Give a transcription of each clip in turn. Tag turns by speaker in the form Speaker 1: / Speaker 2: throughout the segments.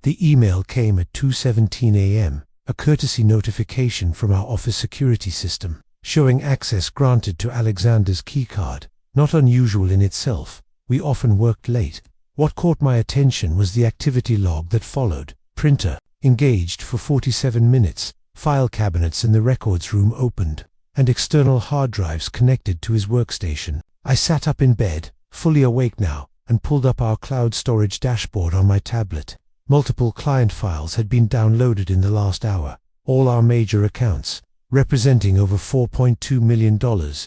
Speaker 1: The email came at 2:17 a.m., a courtesy notification from our office security system, showing access granted to Alexander's keycard. Not unusual in itself, we often worked late. What caught my attention was the activity log that followed. Printer engaged for 47 minutes, file cabinets in the records room opened, and external hard drives connected to his workstation. I sat up in bed, fully awake now, and pulled up our cloud storage dashboard on my tablet. Multiple client files had been downloaded in the last hour, all our major accounts, representing over $4.2 million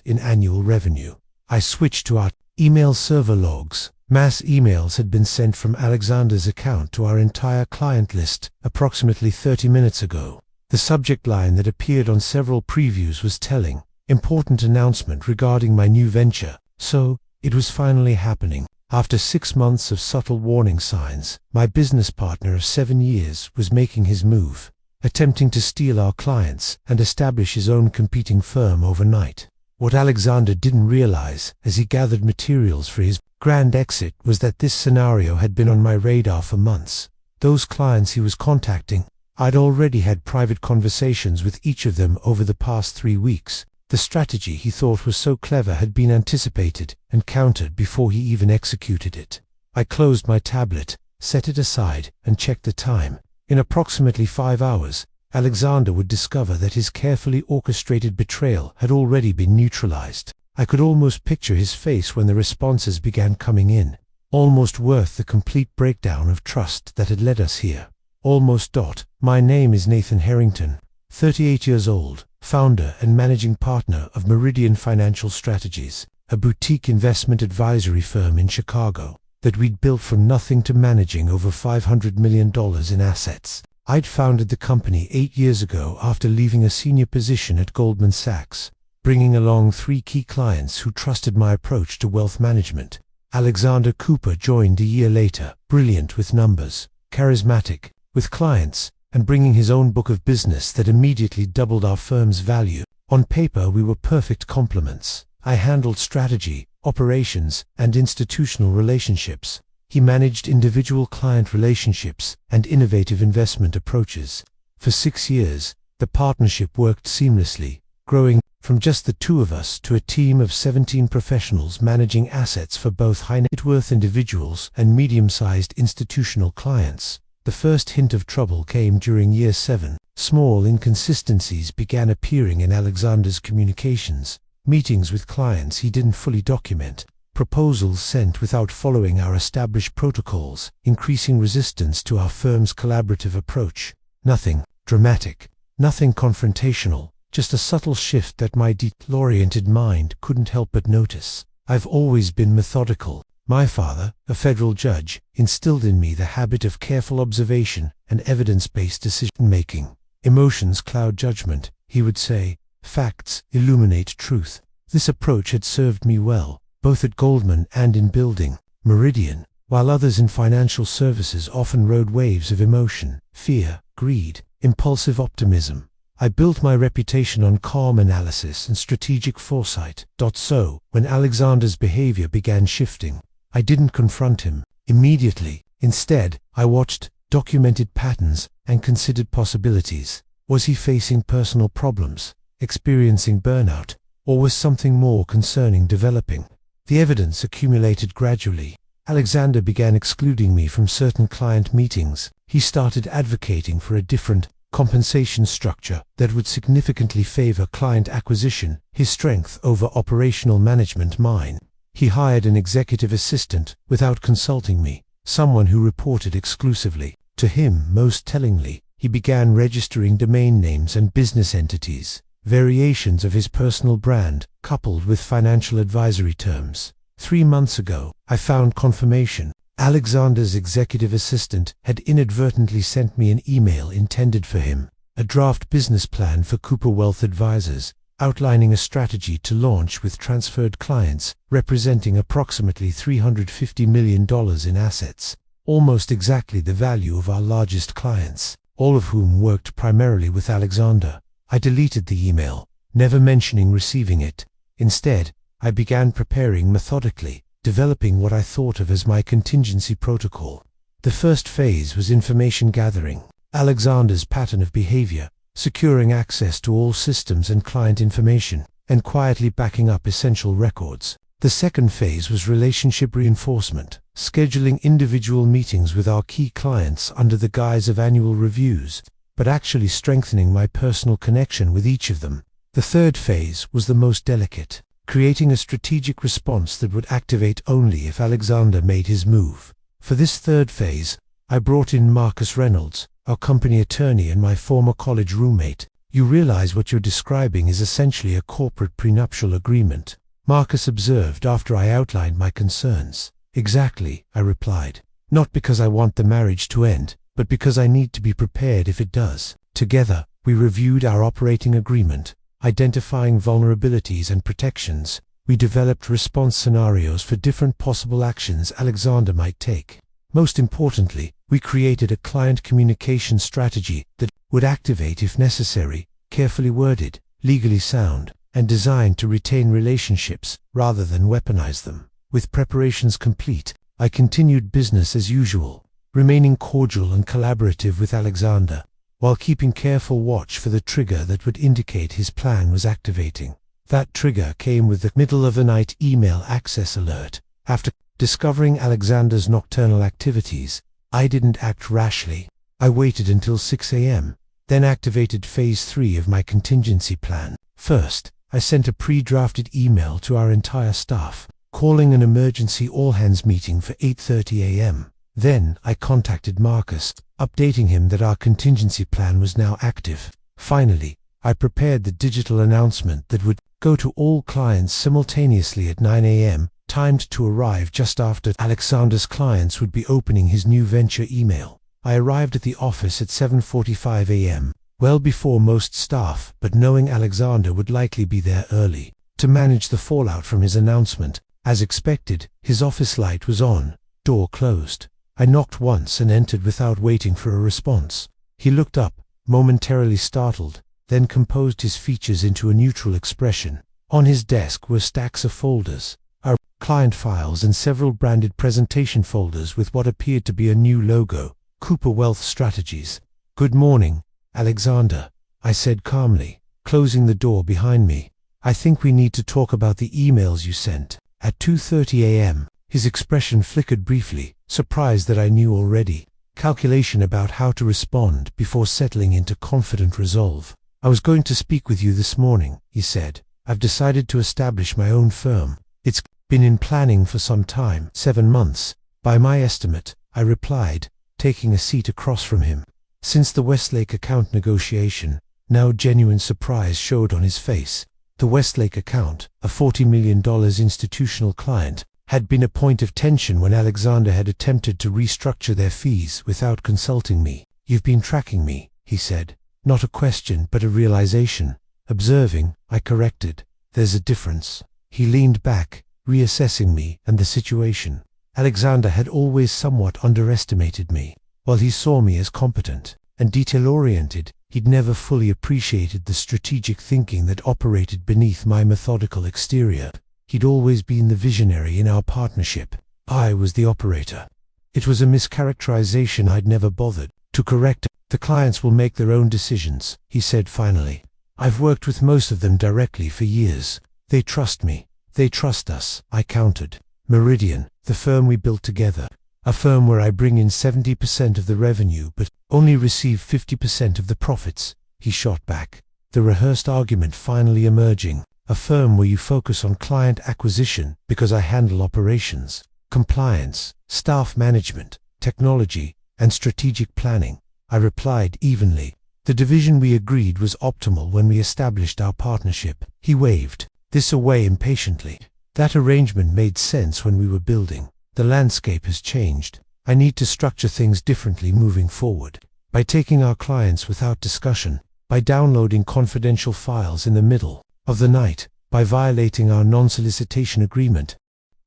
Speaker 1: in annual revenue. I switched to our email server logs. Mass emails had been sent from Alexander's account to our entire client list approximately 30 minutes ago. The subject line that appeared on several previews was telling, "Important announcement regarding my new venture." So, it was finally happening. After 6 months of subtle warning signs, my business partner of 7 years was making his move, attempting to steal our clients and establish his own competing firm overnight. What Alexander didn't realize as he gathered materials for his grand exit was that this scenario had been on my radar for months. Those clients he was contacting, I'd already had private conversations with each of them over the past 3 weeks. The strategy he thought was so clever had been anticipated and countered before he even executed it. I closed my tablet, set it aside, and checked the time. In approximately 5 hours, Alexander would discover that his carefully orchestrated betrayal had already been neutralized. I could almost picture his face when the responses began coming in. Almost worth the complete breakdown of trust that had led us here. Almost. My name is Nathan Harrington, 38 years old, founder and managing partner of Meridian Financial Strategies, a boutique investment advisory firm in Chicago that we'd built from nothing to managing over $500 million in assets. I'd founded the company 8 years ago after leaving a senior position at Goldman Sachs, bringing along 3 key clients who trusted my approach to wealth management. Alexander Cooper joined a year later, brilliant with numbers, charismatic with clients, and bringing his own book of business that immediately doubled our firm's value. On paper, we were perfect complements. I handled strategy, operations, and institutional relationships. He managed individual client relationships and innovative investment approaches. For 6 years, the partnership worked seamlessly, growing from just the 2 of us to a team of 17 professionals managing assets for both high net worth individuals and medium-sized institutional clients. The first hint of trouble came during year 7. Small inconsistencies began appearing in Alexander's communications, meetings with clients he didn't fully document, proposals sent without following our established protocols, increasing resistance to our firm's collaborative approach. Nothing dramatic, nothing confrontational, just a subtle shift that my detail-oriented mind couldn't help but notice. I've always been methodical. My father, a federal judge, instilled in me the habit of careful observation and evidence-based decision-making. Emotions cloud judgment, he would say. Facts illuminate truth. This approach had served me well, both at Goldman and in building Meridian, while others in financial services often rode waves of emotion, fear, greed, impulsive optimism. I built my reputation on calm analysis and strategic foresight. So, when Alexander's behavior began shifting, I didn't confront him immediately. Instead, I watched, documented patterns, and considered possibilities. Was he facing personal problems, experiencing burnout, or was something more concerning developing? The evidence accumulated gradually. Alexander began excluding me from certain client meetings. He started advocating for a different compensation structure that would significantly favor client acquisition, his strength over operational management mine. He hired an executive assistant without consulting me, someone who reported exclusively to him. Most tellingly, he began registering domain names and business entities, variations of his personal brand, coupled with financial advisory terms. 3 months ago, I found confirmation. Alexander's executive assistant had inadvertently sent me an email intended for him, a draft business plan for Cooper Wealth Advisors, outlining a strategy to launch with transferred clients, representing approximately $350 million in assets, almost exactly the value of our largest clients, all of whom worked primarily with Alexander. I deleted the email, never mentioning receiving it. Instead, I began preparing methodically, developing what I thought of as my contingency protocol. The first phase was information gathering, Alexander's pattern of behavior, securing access to all systems and client information, and quietly backing up essential records. The second phase was relationship reinforcement, scheduling individual meetings with our key clients under the guise of annual reviews, but actually strengthening my personal connection with each of them. The third phase was the most delicate, creating a strategic response that would activate only if Alexander made his move. For this third phase, I brought in Marcus Reynolds, our company attorney and my former college roommate. You realize what you're describing is essentially a corporate prenuptial agreement, Marcus observed after I outlined my concerns. Exactly, I replied. Not because I want the marriage to end, but because I need to be prepared if it does. Together, we reviewed our operating agreement, identifying vulnerabilities and protections. We developed response scenarios for different possible actions Alexander might take. Most importantly, we created a client communication strategy that would activate if necessary, carefully worded, legally sound, and designed to retain relationships rather than weaponize them. With preparations complete, I continued business as usual, remaining cordial and collaborative with Alexander, while keeping careful watch for the trigger that would indicate his plan was activating. That trigger came with the middle-of-the-night email access alert. After discovering Alexander's nocturnal activities, I didn't act rashly. I waited until 6 a.m., then activated Phase 3 of my contingency plan. First, I sent a pre-drafted email to our entire staff, calling an emergency all-hands meeting for 8:30 a.m. Then, I contacted Marcus, updating him that our contingency plan was now active. Finally, I prepared the digital announcement that would go to all clients simultaneously at 9 a.m., timed to arrive just after Alexander's clients would be opening his new venture email. I arrived at the office at 7:45 a.m., well before most staff, but knowing Alexander would likely be there early. To manage the fallout from his announcement, as expected, his office light was on, door closed. I knocked once and entered without waiting for a response. He looked up, momentarily startled, then composed his features into a neutral expression. On his desk were stacks of folders, our client files and several branded presentation folders with what appeared to be a new logo, Cooper Wealth Strategies. "Good morning, Alexander," I said calmly, closing the door behind me. "I think we need to talk about the emails you sent." At 2:30 a.m., his expression flickered briefly, surprised that I knew already. Calculation about how to respond before settling into confident resolve. "I was going to speak with you this morning," he said. "I've decided to establish my own firm. It's been in planning for some time, 7 months, by my estimate," I replied, taking a seat across from him. Since the Westlake account negotiation, now genuine surprise showed on his face. The Westlake account, a $40 million institutional client, had been a point of tension when Alexander had attempted to restructure their fees without consulting me. "You've been tracking me," he said. Not a question, but a realization. "Observing," I corrected. "There's a difference." He leaned back, reassessing me and the situation. Alexander had always somewhat underestimated me. While he saw me as competent and detail-oriented, he'd never fully appreciated the strategic thinking that operated beneath my methodical exterior. He'd always been the visionary in our partnership. I was the operator. It was a mischaracterization I'd never bothered to correct. "The clients will make their own decisions," he said finally. "I've worked with most of them directly for years. They trust me. They trust us," I countered. "Meridian, the firm we built together. A firm where I bring in 70% of the revenue but only receive 50% of the profits," he shot back, the rehearsed argument finally emerging. "A firm where you focus on client acquisition because I handle operations, compliance, staff management, technology, and strategic planning," I replied evenly. "The division we agreed was optimal when we established our partnership." He waved this away impatiently. "That arrangement made sense when we were building. The landscape has changed. I need to structure things differently moving forward. By taking our clients without discussion, by downloading confidential files in the middle of the night, by violating our non-solicitation agreement."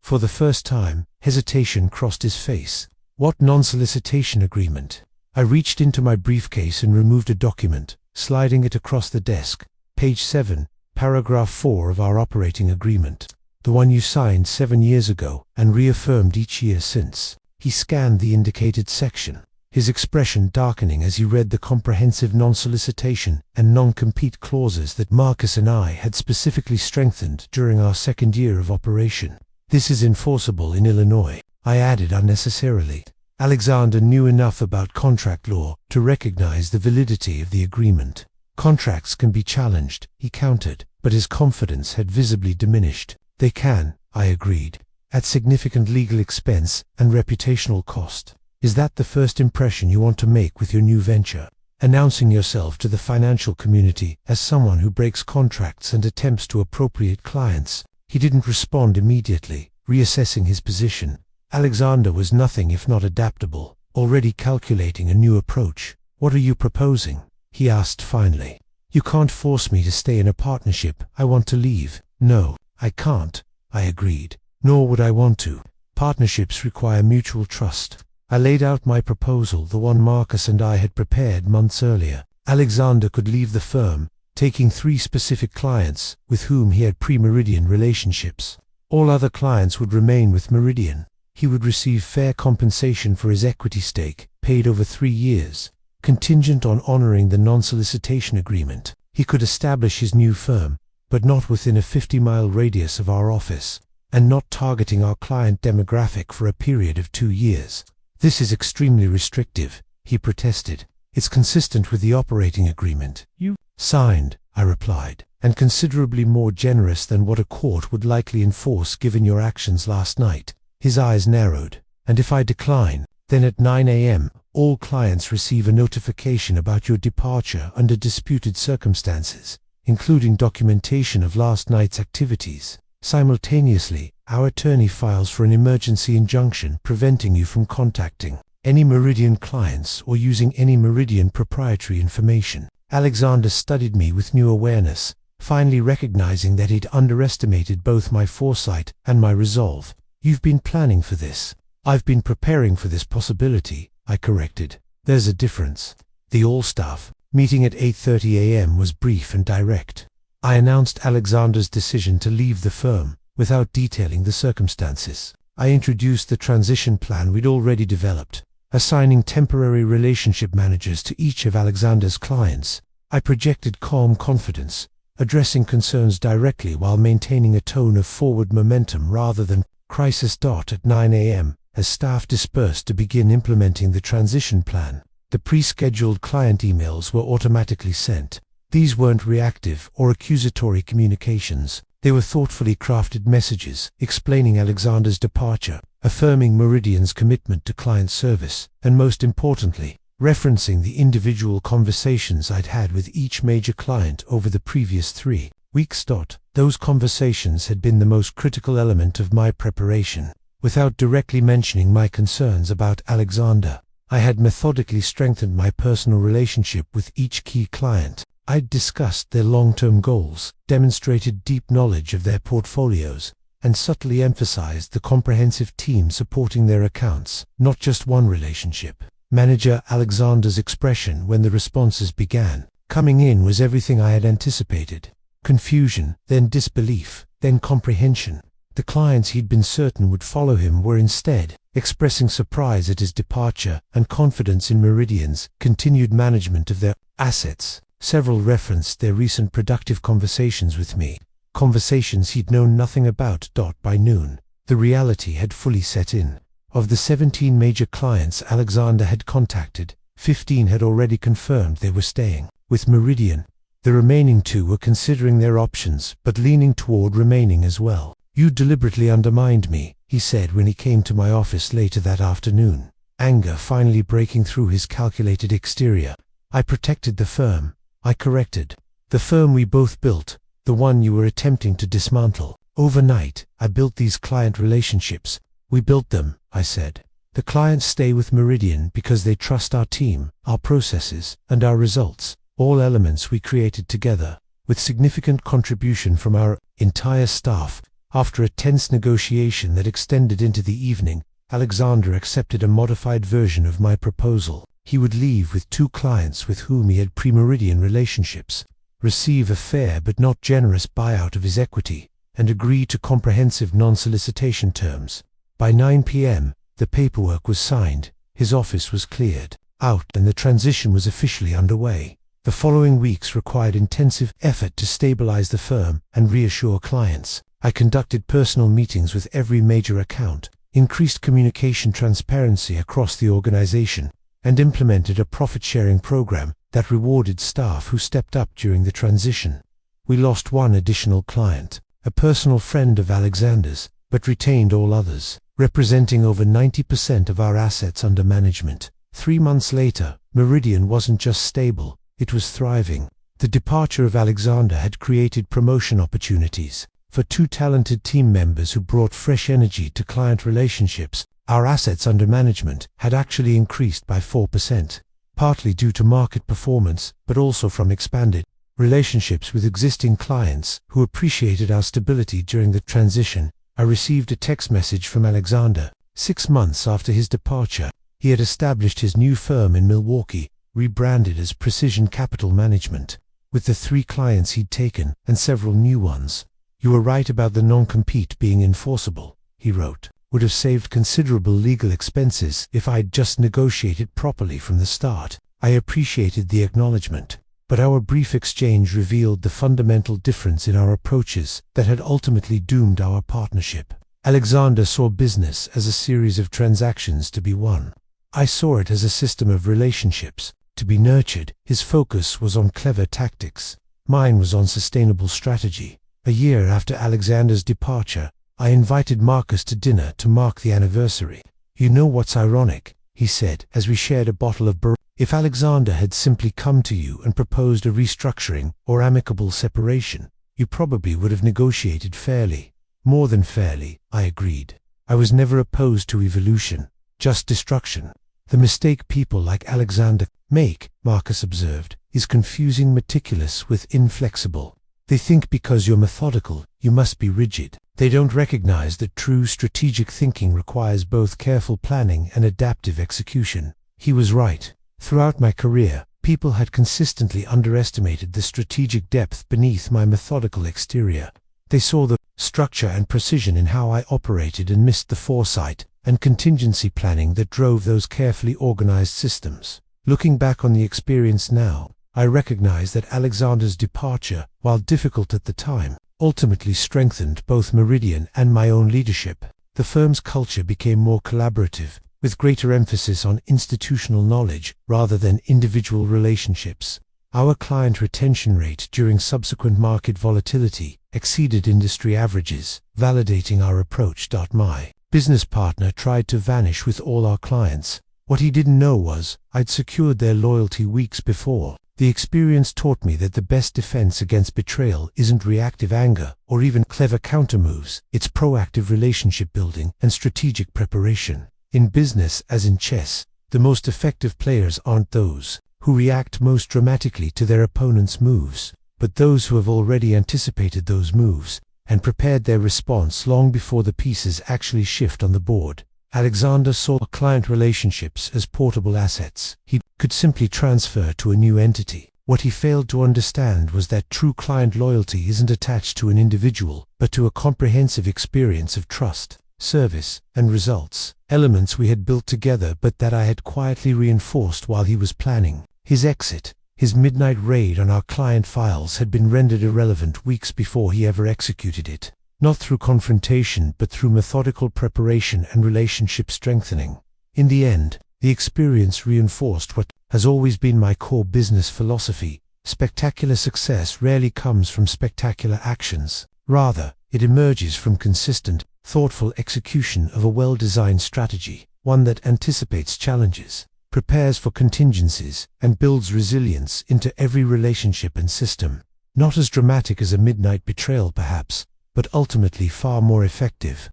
Speaker 1: For the first time, hesitation crossed his face. "What non-solicitation agreement?" I reached into my briefcase and removed a document, sliding it across the desk. "Page 7, paragraph 4 of our operating agreement. The one you signed 7 years ago and reaffirmed each year since." He scanned the indicated section, his expression darkening as he read the comprehensive non-solicitation and non-compete clauses that Marcus and I had specifically strengthened during our second year of operation. "This is enforceable in Illinois," I added unnecessarily. Alexander knew enough about contract law to recognize the validity of the agreement. "Contracts can be challenged," he countered, but his confidence had visibly diminished. "They can," I agreed, "at significant legal expense and reputational cost." "Is that the first impression you want to make with your new venture? Announcing yourself to the financial community as someone who breaks contracts and attempts to appropriate clients?" He didn't respond immediately, reassessing his position. Alexander was nothing if not adaptable, already calculating a new approach. "What are you proposing?" he asked finally. "You can't force me to stay in a partnership I want to leave." "No, I can't," I agreed. "Nor would I want to. Partnerships require mutual trust." I laid out my proposal, the one Marcus and I had prepared months earlier. Alexander could leave the firm, taking 3 specific clients with whom he had pre-Meridian relationships. All other clients would remain with Meridian. He would receive fair compensation for his equity stake, paid over 3 years, contingent on honoring the non-solicitation agreement. He could establish his new firm, but not within a 50-mile radius of our office, and not targeting our client demographic for a period of 2 years. "This is extremely restrictive," he protested. "It's consistent with the operating agreement you signed," I replied, "and considerably more generous than what a court would likely enforce given your actions last night." His eyes narrowed. "And if I decline, then at 9 a.m., all clients receive a notification about your departure under disputed circumstances, including documentation of last night's activities. Simultaneously, our attorney files for an emergency injunction preventing you from contacting any Meridian clients or using any Meridian proprietary information." Alexander studied me with new awareness, finally recognizing that he'd underestimated both my foresight and my resolve. "You've been planning for this." "I've been preparing for this possibility," I corrected. "There's a difference." The all-staff meeting at 8:30 a.m. was brief and direct. I announced Alexander's decision to leave the firm, without detailing the circumstances. I introduced the transition plan we'd already developed, assigning temporary relationship managers to each of Alexander's clients. I projected calm confidence, addressing concerns directly while maintaining a tone of forward momentum rather than crisis. At 9 a.m., as staff dispersed to begin implementing the transition plan, the pre-scheduled client emails were automatically sent. These weren't reactive or accusatory communications. They were thoughtfully crafted messages explaining Alexander's departure, affirming Meridian's commitment to client service, and most importantly, referencing the individual conversations I'd had with each major client over the previous 3 weeks. Those conversations had been the most critical element of my preparation. Without directly mentioning my concerns about Alexander, I had methodically strengthened my personal relationship with each key client. I'd discussed their long-term goals, demonstrated deep knowledge of their portfolios, and subtly emphasized the comprehensive team supporting their accounts, not just one relationship. Manager Alexander's expression when the responses began coming in was everything I had anticipated. Confusion, then disbelief, then comprehension. The clients he'd been certain would follow him were instead expressing surprise at his departure and confidence in Meridian's continued management of their assets. Several referenced their recent productive conversations with me, conversations he'd known nothing about. By noon, the reality had fully set in. Of the 17 major clients Alexander had contacted, 15 had already confirmed they were staying with Meridian. The remaining 2 were considering their options but leaning toward remaining as well. "You deliberately undermined me," he said when he came to my office later that afternoon, anger finally breaking through his calculated exterior. "I protected the firm," I corrected. "The firm we both built, the one you were attempting to dismantle. Overnight, I built these client relationships. We built them," I said. "The clients stay with Meridian because they trust our team, our processes, and our results, all elements we created together, with significant contribution from our entire staff." After a tense negotiation that extended into the evening, Alexander accepted a modified version of my proposal. He would leave with 2 clients with whom he had pre-Meridian relationships, receive a fair but not generous buyout of his equity, and agree to comprehensive non-solicitation terms. By 9 p.m., The paperwork was signed, his office was cleared out, and the transition was officially underway. The following weeks required intensive effort to stabilize the firm and reassure clients. I conducted personal meetings with every major account, increased communication transparency across the organization, and implemented a profit-sharing program that rewarded staff who stepped up during the transition. We lost one additional client, a personal friend of Alexander's, but retained all others, representing over 90% of our assets under management. 3 months later, Meridian wasn't just stable, it was thriving. The departure of Alexander had created promotion opportunities for 2 talented team members who brought fresh energy to client relationships. Our assets under management had actually increased by 4%, partly due to market performance, but also from expanded relationships with existing clients who appreciated our stability during the transition. I received a text message from Alexander. 6 months after his departure, he had established his new firm in Milwaukee, rebranded as Precision Capital Management, with the 3 clients he'd taken and several new ones. "You were right about the non-compete being enforceable," he wrote. "Would have saved considerable legal expenses if I'd just negotiated properly from the start." I appreciated the acknowledgement, but our brief exchange revealed the fundamental difference in our approaches that had ultimately doomed our partnership. Alexander saw business as a series of transactions to be won. I saw it as a system of relationships to be nurtured. His focus was on clever tactics. Mine was on sustainable strategy. A year after Alexander's departure, I invited Marcus to dinner to mark the anniversary. "You know what's ironic?" he said, as we shared a bottle of bourbon. "If Alexander had simply come to you and proposed a restructuring or amicable separation, you probably would have negotiated fairly." "More than fairly," I agreed. "I was never opposed to evolution, just destruction." "The mistake people like Alexander make," Marcus observed, "is confusing meticulous with inflexible. They think because you're methodical, you must be rigid. They don't recognize that true strategic thinking requires both careful planning and adaptive execution." He was right. Throughout my career, people had consistently underestimated the strategic depth beneath my methodical exterior. They saw the structure and precision in how I operated and missed the foresight and contingency planning that drove those carefully organized systems. Looking back on the experience now, I recognize that Alexander's departure, while difficult at the time, ultimately strengthened both Meridian and my own leadership. The firm's culture became more collaborative, with greater emphasis on institutional knowledge rather than individual relationships. Our client retention rate during subsequent market volatility exceeded industry averages, validating our approach. My business partner tried to vanish with all our clients. What he didn't know was, I'd secured their loyalty weeks before. The experience taught me that the best defense against betrayal isn't reactive anger or even clever countermoves, it's proactive relationship building and strategic preparation. In business, as in chess, the most effective players aren't those who react most dramatically to their opponent's moves, but those who have already anticipated those moves and prepared their response long before the pieces actually shift on the board. Alexander saw client relationships as portable assets he could simply transfer to a new entity. What he failed to understand was that true client loyalty isn't attached to an individual, but to a comprehensive experience of trust, service, and results, elements we had built together but that I had quietly reinforced while he was planning. His exit, his midnight raid on our client files, had been rendered irrelevant weeks before he ever executed it. Not through confrontation, but through methodical preparation and relationship strengthening. In the end, the experience reinforced what has always been my core business philosophy: spectacular success rarely comes from spectacular actions. Rather, it emerges from consistent, thoughtful execution of a well-designed strategy, one that anticipates challenges, prepares for contingencies, and builds resilience into every relationship and system. Not as dramatic as a midnight betrayal perhaps, but ultimately far more effective.